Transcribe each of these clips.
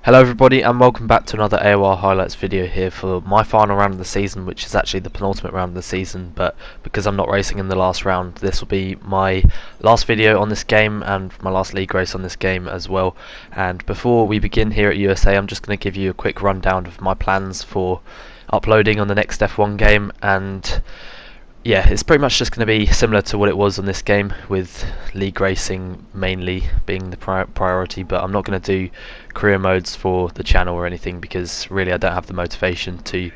Hello everybody and welcome back to another AOR highlights video here for my final round of the season, which is actually the penultimate round of the season, but because I'm not racing in the last round, this will be my last video on this game and my last league race on this game as well. And before we begin here at USA, I'm just going to give you a quick rundown of my plans for uploading on the next F1 game. And yeah, it's pretty much just going to be similar to what it was on this game, with league racing mainly being the priority, but I'm not going to do career modes for the channel or anything, because really I don't have the motivation to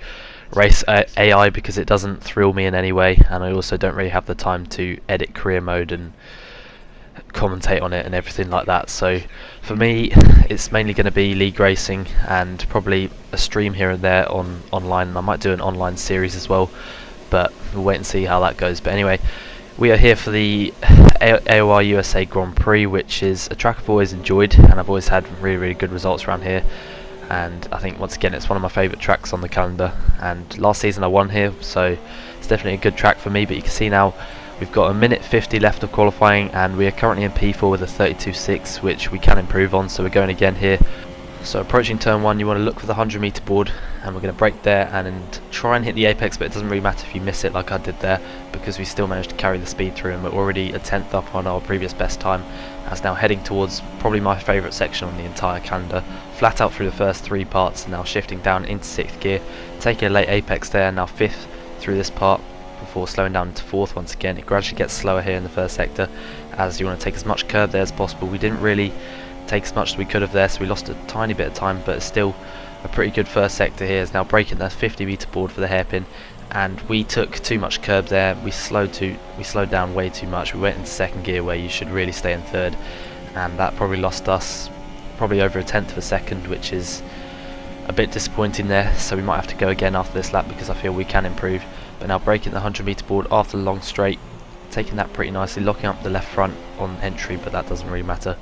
race AI, because it doesn't thrill me in any way, and I also don't really have the time to edit career mode and commentate on it and everything like that. So for me, it's mainly going to be league racing and probably a stream here and there on online. I might do an online series as well, but we'll wait and see how that goes. But anyway, we are here for the AOR USA Grand Prix, which is a track I've always enjoyed, and I've always had really good results around here. And I think once again it's one of my favourite tracks on the calendar, and last season I won here, so it's definitely a good track for me. But you can see now we've got a minute 50 left of qualifying, and we are currently in P4 with a 32.6, which we can improve on, so we're going again here. So approaching turn 1, you want to look for the 100 metre board, and we're going to brake there and try and hit the apex, but it doesn't really matter if you miss it like I did there, because we still managed to carry the speed through, and we're already a 10th up on our previous best time. As now heading towards probably my favourite section on the entire calendar, flat out through the first 3 parts, and now shifting down into 6th gear, taking a late apex there, now 5th through this part before slowing down to 4th once again. It gradually gets slower here in the first sector, as you want to take as much curb there as possible. We didn't really take as much as we could have there, so we lost a tiny bit of time, but it's still a pretty good first sector here. Is now breaking the 50 metre board for the hairpin, and we took too much curb there. We slowed down way too much. We went into 2nd gear where you should really stay in 3rd, and that probably lost us probably over a 1/10 of a second, which is a bit disappointing there. So we might have to go again after this lap, because I feel we can improve. But now breaking the 100 metre board after the long straight, taking that pretty nicely, locking up the left front on entry, but that doesn't really matter.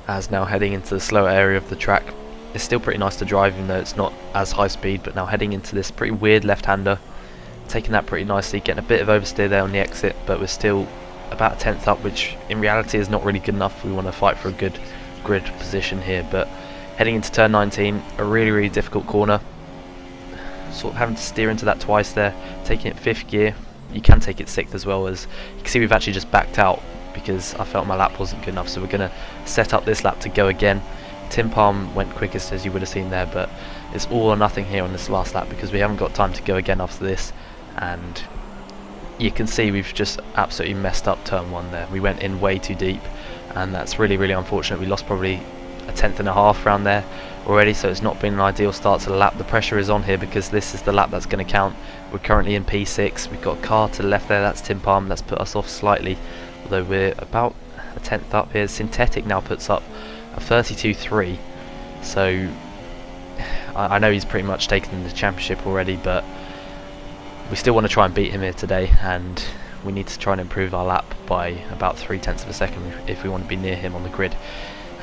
As now heading into the slower area of the track, it's still pretty nice to drive, even though it's not as high speed. But now heading into this pretty weird left-hander, taking that pretty nicely, getting a bit of oversteer there on the exit, but we're still about a 10th up, which in reality is not really good enough. We want to fight for a good grid position here. But heading into turn 19, a really difficult corner, sort of having to steer into that twice there, taking it 5th gear. You can take it 6th as well, as you can see we've actually just backed out because I felt my lap wasn't good enough, so we're going to set up this lap to go again. Tim Palm went quickest, as you would have seen there, but it's all or nothing here on this last lap, because we haven't got time to go again after this. And you can see we've just absolutely messed up turn 1 there. We went in way too deep, and that's really unfortunate. We lost probably a 1/10 and a half round there already, so it's not been an ideal start to the lap. The pressure is on here because this is the lap that's going to count. We're currently in P6. We've got a car to the left there, that's Tim Palm. That's put us off slightly, although we're about a 10th up here. Synthetic now puts up a 32.3, so I know he's pretty much taken the championship already, but we still want to try and beat him here today, and we need to try and improve our lap by about 0.3 of a second if we want to be near him on the grid.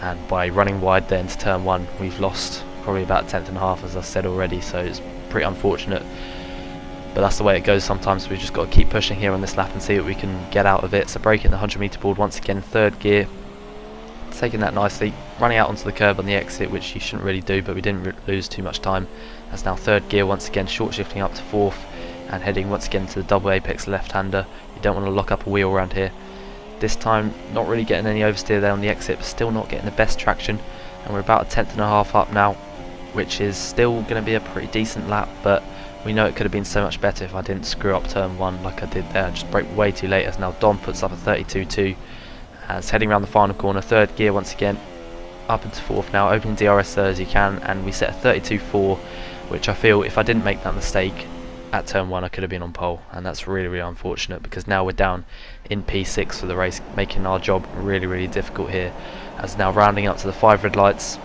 And by running wide there into turn 1, we've lost probably about a 1/10 and a half, as I said already, so it's pretty unfortunate. But that's the way it goes sometimes. We've just got to keep pushing here on this lap and see what we can get out of it. So breaking the 100 metre board once again, 3rd gear, taking that nicely, running out onto the curb on the exit, which you shouldn't really do, but we didn't lose too much time. That's now 3rd gear once again, short shifting up to 4th, and heading once again to the double apex left-hander. You don't want to lock up a wheel around here. This time not really getting any oversteer there on the exit, but still not getting the best traction, and we're about a 1/10 and a half up now, which is still going to be a pretty decent lap, but we know it could have been so much better if I didn't screw up turn 1 like I did there. I just broke way too late, as now Dom puts up a 32.2. As heading around the final corner, 3rd gear once again, up into 4th now, opening DRS there as you can, and we set a 32.4, which I feel if I didn't make that mistake at turn 1 I could have been on pole, and that's really unfortunate, because now we're down in P6 for the race, making our job really difficult here. As now rounding up to the 5 red lights,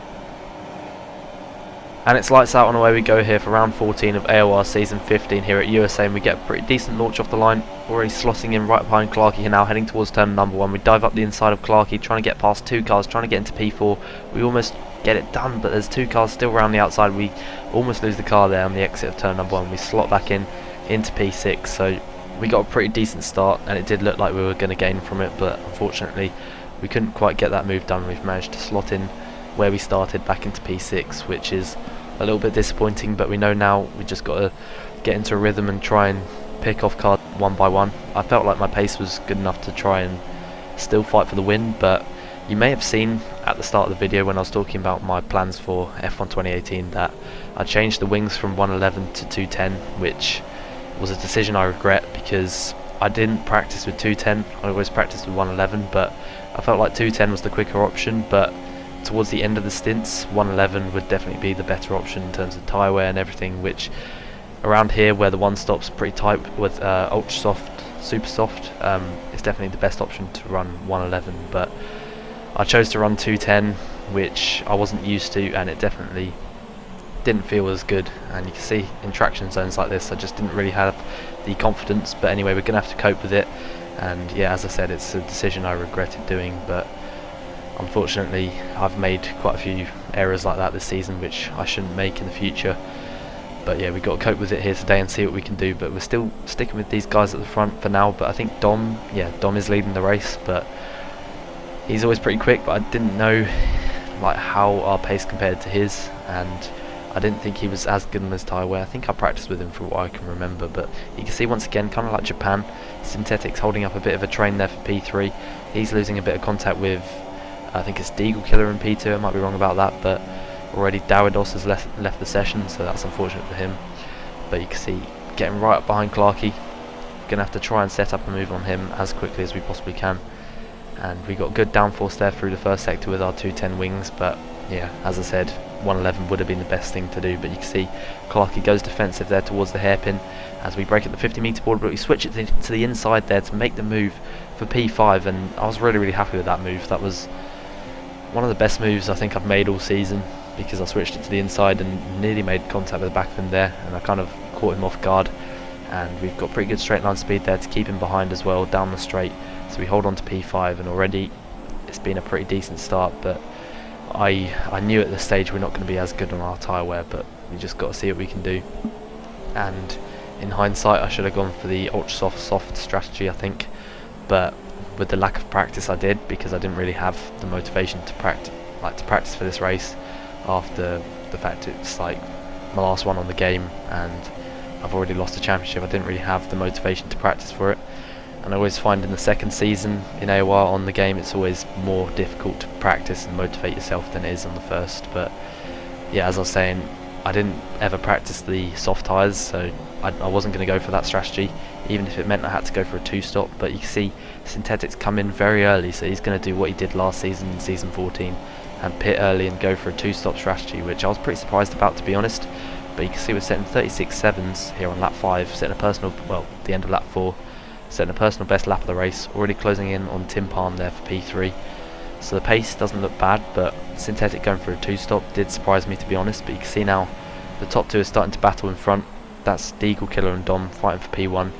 and it's lights out, and away we go here for round 14 of AOR season 15 here at USA, and we get a pretty decent launch off the line, already slotting in right behind Clarkey here now, heading towards turn number 1. We dive up the inside of Clarkey, trying to get past 2 cars, trying to get into P4. We almost get it done, but there's 2 cars still around the outside. We almost lose the car there on the exit of turn number 1. We slot back in into P6, so we got a pretty decent start, and it did look like we were going to gain from it, but unfortunately we couldn't quite get that move done. We've managed to slot in where we started, back into P6, which is a little bit disappointing, but we know now we just got to get into a rhythm and try and pick off cards one by one. I felt like my pace was good enough to try and still fight for the win, but you may have seen at the start of the video when I was talking about my plans for F1 2018 that I changed the wings from 111 to 210, which was a decision I regret because I didn't practice with 210, I always practiced with 111, but I felt like 210 was the quicker option, but towards the end of the stints 111 would definitely be the better option in terms of tyre wear and everything, which around here where the one stop's pretty tight with ultra soft, super soft, it's definitely the best option to run 111, but I chose to run 210, which I wasn't used to, and it definitely didn't feel as good. And you can see in traction zones like this I just didn't really have the confidence, but anyway, we're going to have to cope with it. And yeah, as I said, it's a decision I regretted doing, but unfortunately I've made quite a few errors like that this season which I shouldn't make in the future. But yeah, we've got to cope with it here today and see what we can do, but we're still sticking with these guys at the front for now. But I think Dom is leading the race, but he's always pretty quick, but I didn't know like how our pace compared to his, and I didn't think he was as good in his tyre wear. I think I practiced with him for what I can remember, but you can see once again, kind of like Japan, Synthetic's holding up a bit of a train there for P3. He's losing a bit of contact with, I think it's Deagle Killer in P2, I might be wrong about that, but already Dawidos has left the session, so that's unfortunate for him. But you can see, getting right up behind Clarkey, going to have to try and set up a move on him as quickly as we possibly can. And we got good downforce there through the first sector with our 210 wings, but yeah, as I said, 111 would have been the best thing to do. But you can see Clarkey goes defensive there towards the hairpin as we break at the 50 metre board, but we switch it to the inside there to make the move for P5, and I was really happy with that move. That was one of the best moves I think I've made all season, because I switched it to the inside and nearly made contact with the back of him there, and I kind of caught him off guard. And we've got pretty good straight line speed there to keep him behind as well down the straight, so we hold on to P5, and already it's been a pretty decent start. But I knew at this stage we're not going to be as good on our tyre wear, but we just got to see what we can do. And in hindsight I should have gone for the ultra soft strategy, I think, but with the lack of practice I did, because I didn't really have the motivation to practice for this race after the fact it's like my last one on the game and I've already lost the championship. I didn't really have the motivation to practice for it, and I always find in the second season in AOR on the game it's always more difficult to practice and motivate yourself than it is on the first. But yeah, as I was saying, I didn't ever practice the soft tyres, so I wasn't going to go for that strategy, even if it meant I had to go for a two-stop. But you can see Synthetics come in very early, so he's going to do what he did last season in Season 14 and pit early and go for a two-stop strategy, which I was pretty surprised about, to be honest. But you can see we're setting 36.7s here on lap 5, setting a personal, well, the end of lap 4, setting a personal best lap of the race, already closing in on Tim Palm there for P3. So the pace doesn't look bad, but Synthetic going for a two-stop did surprise me, to be honest. But you can see now the top two are starting to battle in front. That's Deagle Killer and Dom fighting for P1,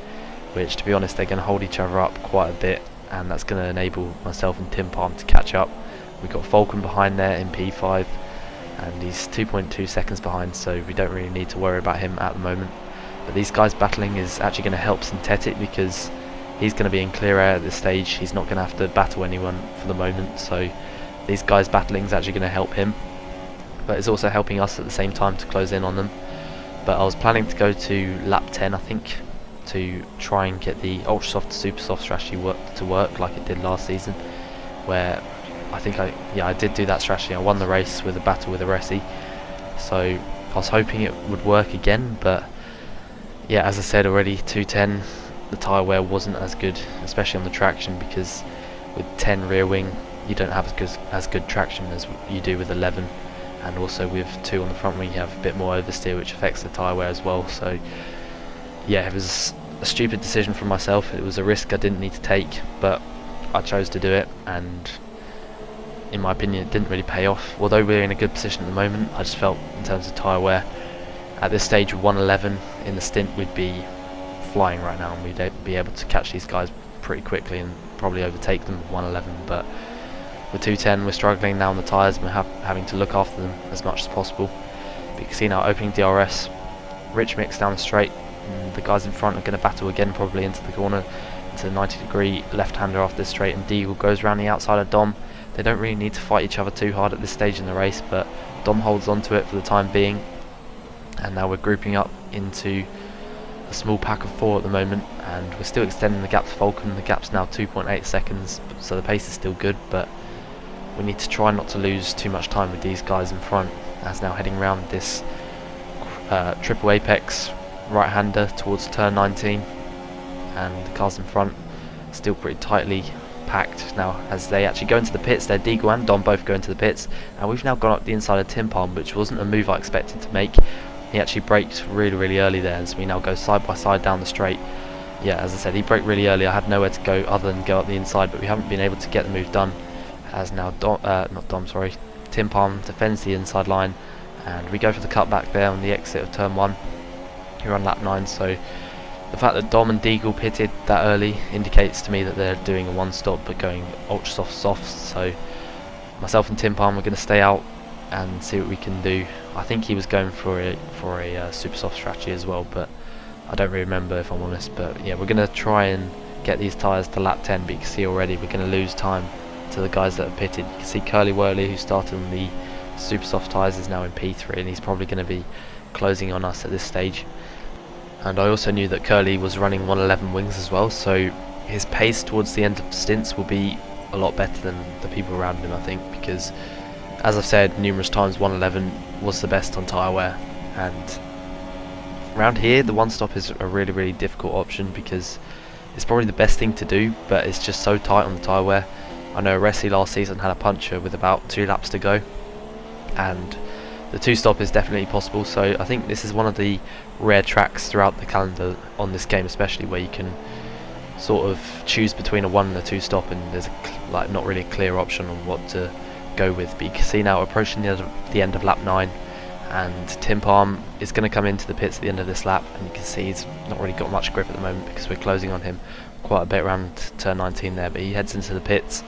which, to be honest, they're going to hold each other up quite a bit, and that's going to enable myself and Tim Palm to catch up. We've got Falcon behind there in P5, and he's 2.2 seconds behind, so we don't really need to worry about him at the moment. But these guys battling is actually going to help Synthetic, because he's going to be in clear air at this stage. He's not going to have to battle anyone for the moment, so these guys battling is actually going to help him, but it's also helping us at the same time to close in on them. But I was planning to go to lap 10, I think, to try and get the ultra soft to super soft strategy to work like it did last season, where I think I did do that strategy. I won the race with a battle with a Resi, so I was hoping it would work again. But yeah, as I said already, 210, the tyre wear wasn't as good, especially on the traction, because with 10 rear wing you don't have as good traction as you do with 11, and also with 2 on the front wing you have a bit more oversteer, which affects the tyre wear as well. So yeah, it was a stupid decision from myself. It was a risk I didn't need to take, but I chose to do it, and in my opinion it didn't really pay off. Although we're in a good position at the moment, I just felt in terms of tyre wear at this stage with 111 in the stint we'd be flying right now, and we'd be able to catch these guys pretty quickly and probably overtake them with 111. But with 210 we're struggling now on the tyres, and we're having to look after them as much as possible. But you can see now opening DRS, rich mix down the straight, and the guys in front are going to battle again probably into the corner, into the 90-degree left-hander after this straight, and Deagle goes around the outside of Dom, They don't really need to fight each other too hard at this stage in the race, but Dom holds on to it for the time being, and now we're grouping up into a small pack of 4 at the moment, and we're still extending the gap to Falcon. The gap's now 2.8 seconds, so the pace is still good, but we need to try not to lose too much time with these guys in front, as now heading around this triple apex right-hander towards turn 19, and the cars in front still pretty tightly packed now as they actually go into the pits. They're Deagle and Dom both go into the pits, and we've now gone up the inside of Tim Palm, which wasn't a move I expected to make. He actually braked really early there, as we now go side by side down the straight. Yeah, as I said, he braked really early. I had nowhere to go other than go up the inside, but we haven't been able to get the move done, as now Tim Palm defends the inside line, and we go for the cutback there on the exit of turn 1 here on lap 9. So the fact that Dom and Deagle pitted that early indicates to me that they're doing a one stop but going ultra soft. So myself and Tim Palm are going to stay out and see what we can do. I think he was going for a super soft strategy as well, but I don't really remember, if I'm honest. But yeah, we're going to try and get these tyres to lap 10, but you can see already we're going to lose time to the guys that have pitted. You can see Curly Whirly, who started on the super soft tyres, is now in P3, and he's probably going to be closing on us at this stage. And I also knew that Curly was running 111 wings as well, so his pace towards the end of stints will be a lot better than the people around him, I think, because as I've said numerous times, 111 was the best on tyre wear, and around here the one stop is a really difficult option because it's probably the best thing to do, but it's just so tight on the tyre wear. I know Resi last season had a puncture with about 2 laps to go, and the 2 stop is definitely possible. So I think this is one of the rare tracks throughout the calendar on this game, especially where you can sort of choose between a 1 and a 2 stop, and there's like not really a clear option on what to go with. But you can see now approaching the end of lap 9, and Tim Palm is going to come into the pits at the end of this lap, and you can see he's not really got much grip at the moment because we're closing on him quite a bit around turn 19 there, but he heads into the pits,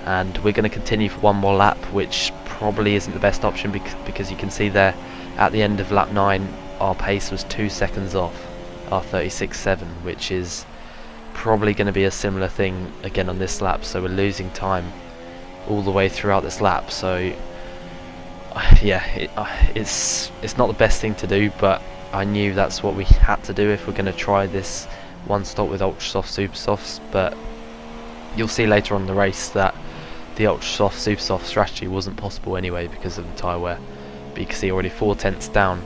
and we're going to continue for one more lap, which probably isn't the best option because you can see there at the end of lap 9 our pace was 2 seconds off our 36.7, which is probably going to be a similar thing again on this lap, so we're losing time all the way throughout this lap. So yeah, it's not the best thing to do, but I knew that's what we had to do if we're going to try this one stop with ultra soft super softs. But you'll see later on in the race that the ultra soft super soft strategy wasn't possible anyway because of the tyre wear. But you can see already 4 tenths down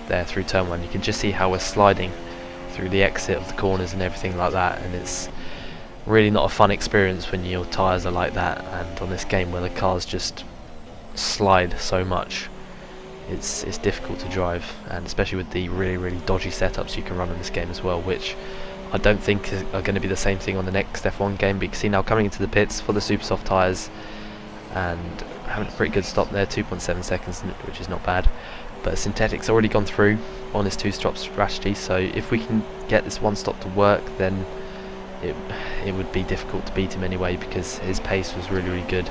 there through turn 1. You can just see how we're sliding through the exit of the corners and everything like that, and it's really not a fun experience when your tyres are like that, and on this game where the cars just slide so much, it's difficult to drive, and especially with the really dodgy setups you can run in this game as well, which I don't think are going to be the same thing on the next F1 game. But you can see now coming into the pits for the super soft tyres and having a pretty good stop there, 2.7 seconds, which is not bad. But Synthetic's already gone through on his 2-stop strategy, so if we can get this one stop to work, then it would be difficult to beat him anyway because his pace was really good,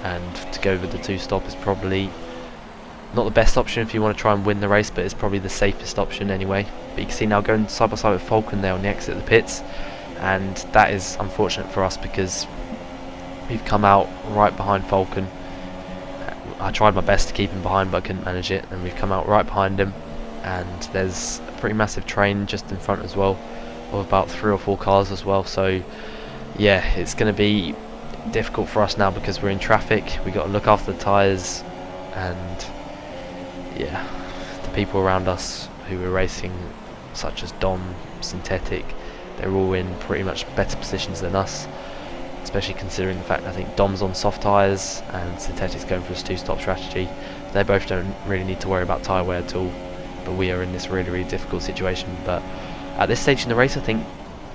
and to go with the 2-stop is probably not the best option if you want to try and win the race, but it's probably the safest option anyway. But you can see now going side by side with Falcon there on the exit of the pits, and that is unfortunate for us because we've come out right behind Falcon. I tried my best to keep him behind, but I couldn't manage it, and we've come out right behind him, and there's a pretty massive train just in front as well of about 3 or 4 cars as well. So yeah, it's going to be difficult for us now because we're in traffic. We've got to look after the tyres, and yeah, the people around us who were racing, such as Dom, Synthetic, they're all in pretty much better positions than us, especially considering the fact I think Dom's on soft tyres and Synthetic's going for his 2-stop strategy. They both don't really need to worry about tyre wear at all, but we are in this really difficult situation. But at this stage in the race, I think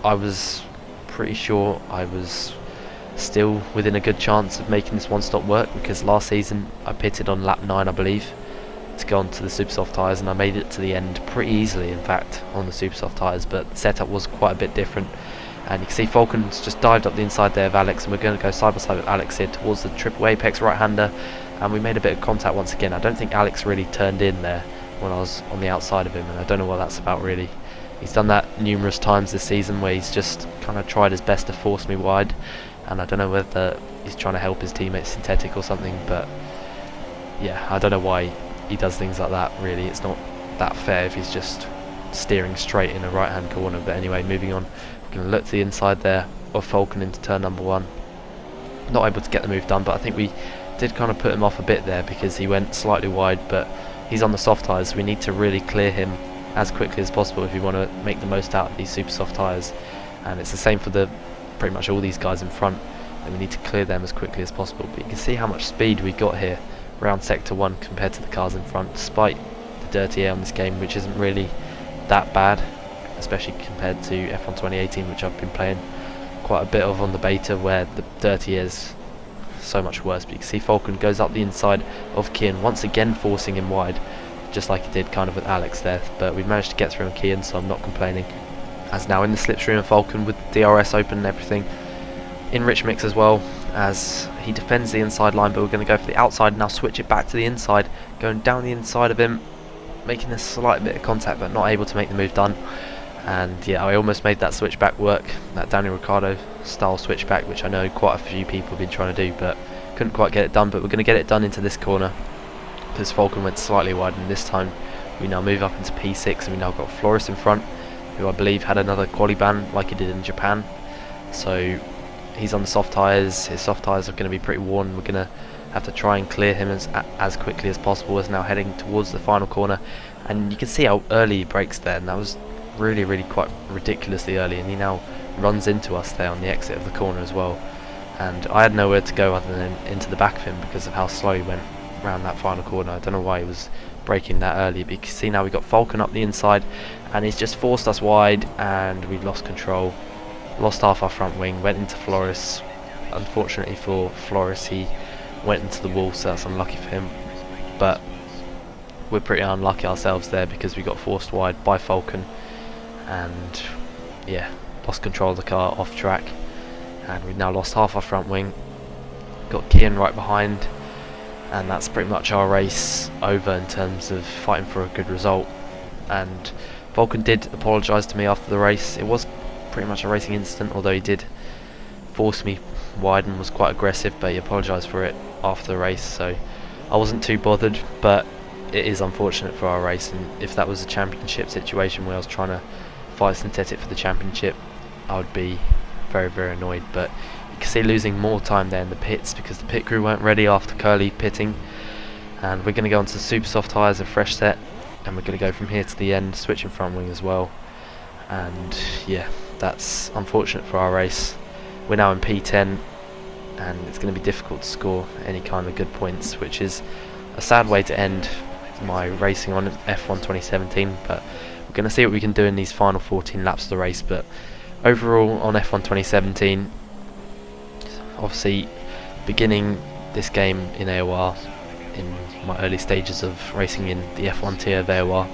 I was pretty sure I was still within a good chance of making this one stop work, because last season I pitted on lap 9, I believe, to go on to the super soft tyres, and I made it to the end pretty easily in fact on the super soft tyres, but the setup was quite a bit different. And you can see Falcon's just dived up the inside there of Alex, and we're going to go side by side with Alex here towards the triple apex right hander, and we made a bit of contact once again. I don't think Alex really turned in there when I was on the outside of him, and I don't know what that's about really. He's done that numerous times this season where he's just kind of tried his best to force me wide, and I don't know whether he's trying to help his teammates synthetic or something, but yeah, I don't know why he does things like that. Really, it's not that fair if he's just steering straight in a right hand corner. But anyway, moving on, we're going to look to the inside there of Falcon into turn number 1. Not able to get the move done, but I think we did kind of put him off a bit there because he went slightly wide, but he's on the soft tyres, so we need to really clear him as quickly as possible if we want to make the most out of these super soft tyres. And it's the same for pretty much all these guys in front, and we need to clear them as quickly as possible. But you can see how much speed we got here around sector 1 compared to the cars in front, despite the dirty air on this game, which isn't really that bad, especially compared to F1 2018, which I've been playing quite a bit of on the beta, where the dirty air is so much worse. But you can see Falcon goes up the inside of Kian, once again forcing him wide, just like he did kind of with Alex there. But we've managed to get through on Kian, so I'm not complaining. As now in the slipstream of Falcon with DRS open and everything, in rich mix as well, as he defends the inside line, but we're going to go for the outside now, switch it back to the inside, going down the inside of him, making a slight bit of contact but not able to make the move done. And yeah, I almost made that switchback work, that Daniel Ricciardo style switchback, which I know quite a few people have been trying to do, but couldn't quite get it done. But we're going to get it done into this corner because Falcon went slightly wide, and this time we now move up into P6, and we now got Flores in front, who I believe had another quali ban like he did in Japan. So he's on the soft tyres, his soft tyres are going to be pretty worn. We're going to have to try and clear him as quickly as possible, as now heading towards the final corner. And you can see how early he brakes there, and that was really quite ridiculously early, and he now runs into us there on the exit of the corner as well. And I had nowhere to go other than into the back of him because of how slow he went around that final corner. I don't know why he was braking that early, but you can see now we got Falcon up the inside, and he's just forced us wide, and we lost control, lost half our front wing, went into Flores. Unfortunately for Flores, he went into the wall, so that's unlucky for him. But we're pretty unlucky ourselves there because we got forced wide by Falcon, and yeah, lost control of the car off track, and we've now lost half our front wing. Got Kian right behind, and that's pretty much our race over in terms of fighting for a good result. And Falcon did apologise to me after the race. It was pretty much a racing incident, although he did force me wide and was quite aggressive, but he apologised for it after the race, so I wasn't too bothered. But it is unfortunate for our race, and if that was a championship situation where I was trying to fight synthetic for the championship, I would be very annoyed. But you can see losing more time there in the pits because the pit crew weren't ready after Curly pitting, and we're going to go onto super soft tyres, a fresh set, and we're going to go from here to the end, switching front wing as well. And yeah, that's unfortunate for our race. We're now in P10, and it's going to be difficult to score any kind of good points, which is a sad way to end my racing on F1 2017, but we're going to see what we can do in these final 14 laps of the race. But overall on F1 2017, obviously beginning this game in AOR, in my early stages of racing in the F1 tier of AOR,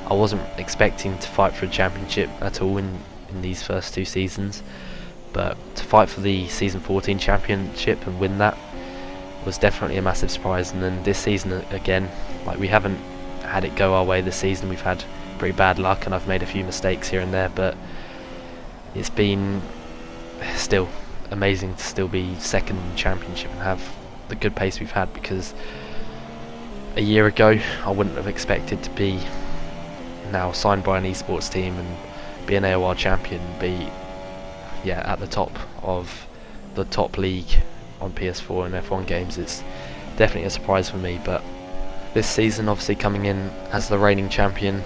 I wasn't expecting to fight for a championship at all in these first 2 seasons, but to fight for the season 14 championship and win that was definitely a massive surprise. And then this season again, like, we haven't had it go our way this season. We've had pretty bad luck, and I've made a few mistakes here and there, but it's been still amazing to still be second in the championship and have the good pace we've had, because a year ago I wouldn't have expected to be now signed by an esports team and be an AOR champion, be at the top of the top league on PS4 and F1 games. It's definitely a surprise for me. But this season, obviously coming in as the reigning champion,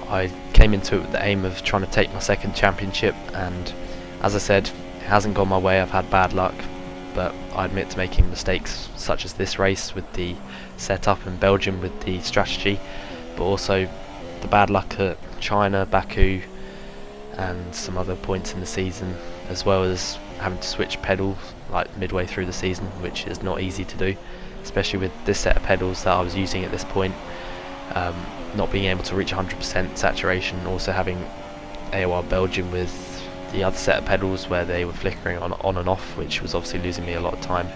I came into it with the aim of trying to take my second championship, and as I said, it hasn't gone my way. I've had bad luck, but I admit to making mistakes such as this race with the setup in Belgium with the strategy, but also the bad luck at China, Baku, and some other points in the season, as well as having to switch pedals like midway through the season, which is not easy to do, especially with this set of pedals that I was using at this point, not being able to reach 100% saturation, also having AOR Belgium with the other set of pedals where they were flickering on and off, which was obviously losing me a lot of time.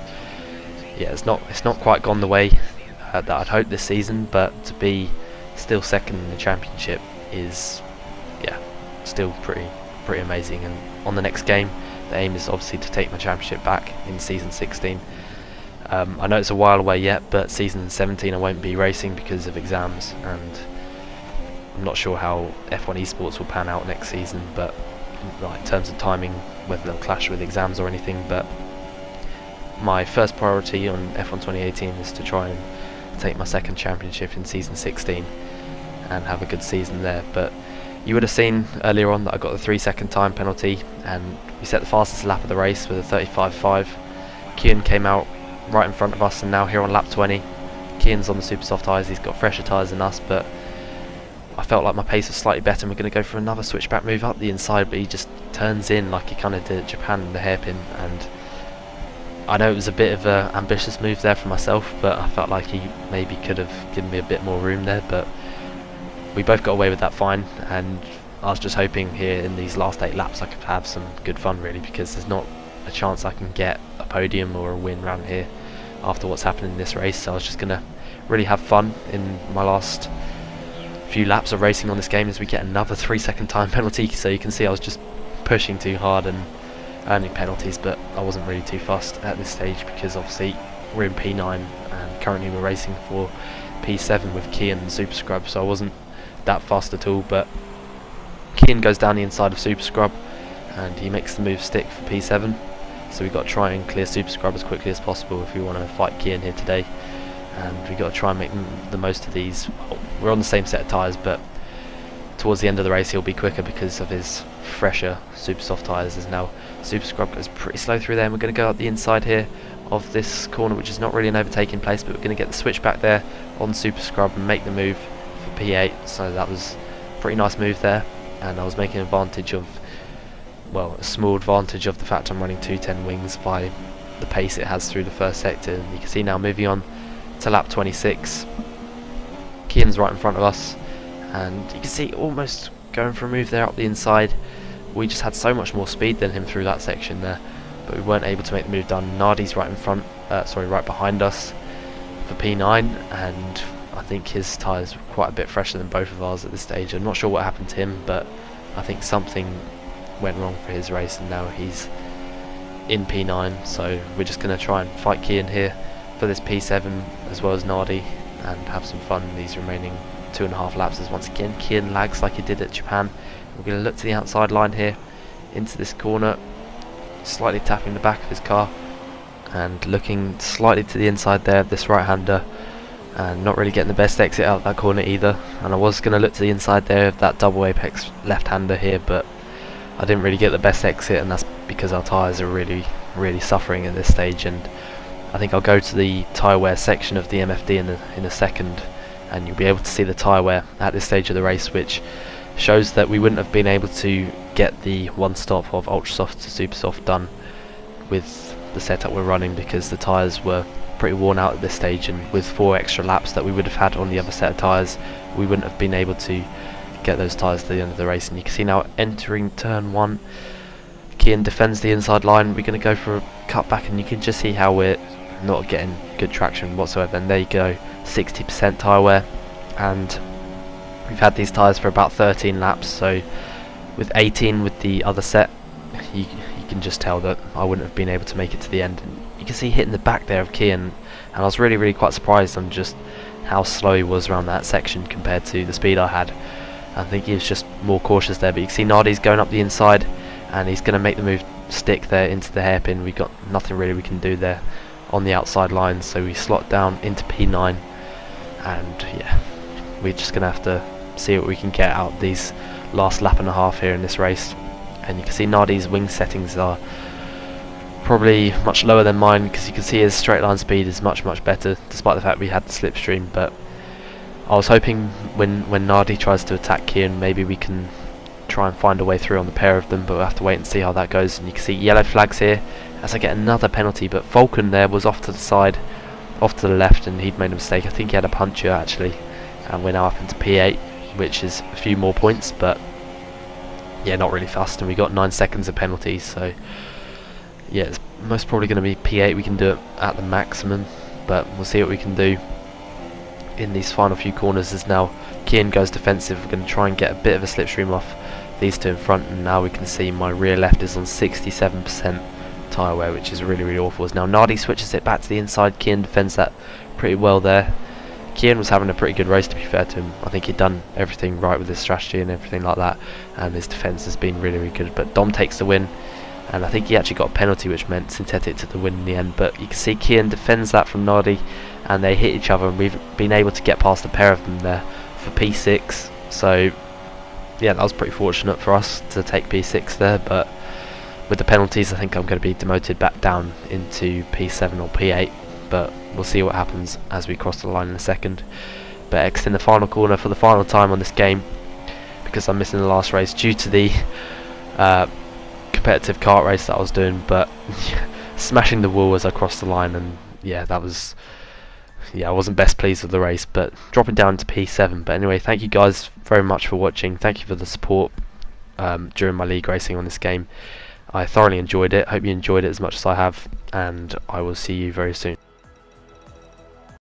Yeah, it's not quite gone the way that I'd hoped this season, but to be still second in the championship is still pretty amazing. And on the next game, the aim is obviously to take my championship back in season 16. I know it's a while away yet, but season 17 I won't be racing because of exams, and I'm not sure how F1 esports will pan out next season, but like, in terms of timing, whether they'll clash with exams or anything. But my first priority on F1 2018 is to try and take my second championship in season 16 and have a good season there. But you would have seen earlier on that I got the 3-second time penalty, and we set the fastest lap of the race with a 35.5. Kian came out right in front of us, and now here on lap 20, Kian's on the super soft tyres. He's got fresher tyres than us, but I felt like my pace was slightly better, and we're going to go for another switchback move up the inside, but he just turns in like he kind of did at Japan in the hairpin. And I know it was a bit of an ambitious move there for myself, but I felt like he maybe could have given me a bit more room there, but we both got away with that fine. And I was just hoping here in these last 8 laps I could have some good fun, really, because there's not a chance I can get a podium or a win around here after what's happened in this race. So I was just going to really have fun in my last few laps of racing on this game as we get another 3-second time penalty. So you can see I was just pushing too hard and earning penalties, but I wasn't really too fussed at this stage because obviously we're in P9 and currently we're racing for P7 with Kian and Super Scrub, so I wasn't that fast at all. But Kian goes down the inside of Super Scrub and he makes the move stick for P7, so we've got to try and clear Super Scrub as quickly as possible if we want to fight Kian here today. And we've got to try and make the most of these. We're on the same set of tyres, but towards the end of the race he'll be quicker because of his fresher super soft tyres. As now Super Scrub goes pretty slow through there, and we're going to go up the inside here of this corner, which is not really an overtaking place, but we're going to get the switch back there on Super Scrub and make the move for P8. So that was a pretty nice move there, and I was making advantage of, well, a small advantage of the fact I'm running 210 wings by the pace it has through the first sector. And you can see now moving on to lap 26, Kian's right in front of us, and you can see almost going for a move there up the inside. We just had so much more speed than him through that section there, but we weren't able to make the move done. Nardi's right in front, right behind us for P9, and I think his tyres were quite a bit fresher than both of ours at this stage. I'm not sure what happened to him, but I think something went wrong for his race, and now he's in P9. So we're just going to try and fight Kian here for this P7 as well as Nardi and have some fun in these remaining 2.5 laps, as once again Kian lags like he did at Japan. We're going to look to the outside line here into this corner, slightly tapping the back of his car and looking slightly to the inside there of this right hander, and not really getting the best exit out of that corner either. And I was going to look to the inside there of that double apex left hander here, but I didn't really get the best exit, and that's because our tyres are really suffering at this stage. And I think I'll go to the tyre wear section of the MFD in a second, and you'll be able to see the tyre wear at this stage of the race, which shows that we wouldn't have been able to get the one stop of ultra soft to super soft done with the setup we're running, because the tyres were pretty worn out at this stage, and with 4 extra laps that we would have had on the other set of tyres, we wouldn't have been able to get those tyres to the end of the race. And you can see now entering turn 1, Kian defends the inside line. We're going to go for a cutback, and you can just see how we're not getting good traction whatsoever. And there you go, 60% tyre wear, and we've had these tyres for about 13 laps, so with 18 with the other set, you can just tell that I wouldn't have been able to make it to the end. And you can see hitting the back there of Kian, and I was really quite surprised on just how slow he was around that section compared to the speed I had. I think he was just more cautious there, but you can see Nardi's going up the inside, and he's going to make the move stick there into the hairpin. We've got nothing really we can do there on the outside line, so we slot down into P9, and yeah, we're just going to have to see what we can get out of these last lap and a half here in this race. And you can see Nardi's wing settings are probably much lower than mine, because you can see his straight line speed is much better, despite the fact we had the slipstream. But I was hoping when Nardi tries to attack Kian, maybe we can try and find a way through on the pair of them, but we'll have to wait and see how that goes. And you can see yellow flags here as I get another penalty, but Vulcan there was off to the side, off to the left, and he'd made a mistake. I think he had a puncture actually, and we're now up into P8, which is a few more points, but yeah, not really fast. And we got 9 seconds of penalties, so yeah, it's most probably going to be P8. We can do it at the maximum, but we'll see what we can do in these final few corners. As now Kian goes defensive, we're going to try and get a bit of a slipstream off these two in front, and now we can see my rear left is on 67% tyre wear, which is really awful. As now Nardi switches it back to the inside. Kian defends that pretty well there. Kian was having a pretty good race, to be fair to him. I think he'd done everything right with his strategy and everything like that, and his defence has been really good. But Dom takes the win, and I think he actually got a penalty which meant Synthetic took the win in the end. But you can see Kian defends that from Nardi, and they hit each other, and we've been able to get past a pair of them there for P6. So yeah, that was pretty fortunate for us to take P6 there, but with the penalties I think I'm going to be demoted back down into P7 or P8, but we'll see what happens as we cross the line in a second. But exiting the final corner for the final time on this game, because I'm missing the last race due to the competitive kart race that I was doing, but smashing the wall as I crossed the line, and yeah, that was... yeah, I wasn't best pleased with the race, but dropping down to P7. But anyway, thank you guys very much for watching. Thank you for the support during my league racing on this game. I thoroughly enjoyed it. Hope you enjoyed it as much as I have, and I will see you very soon.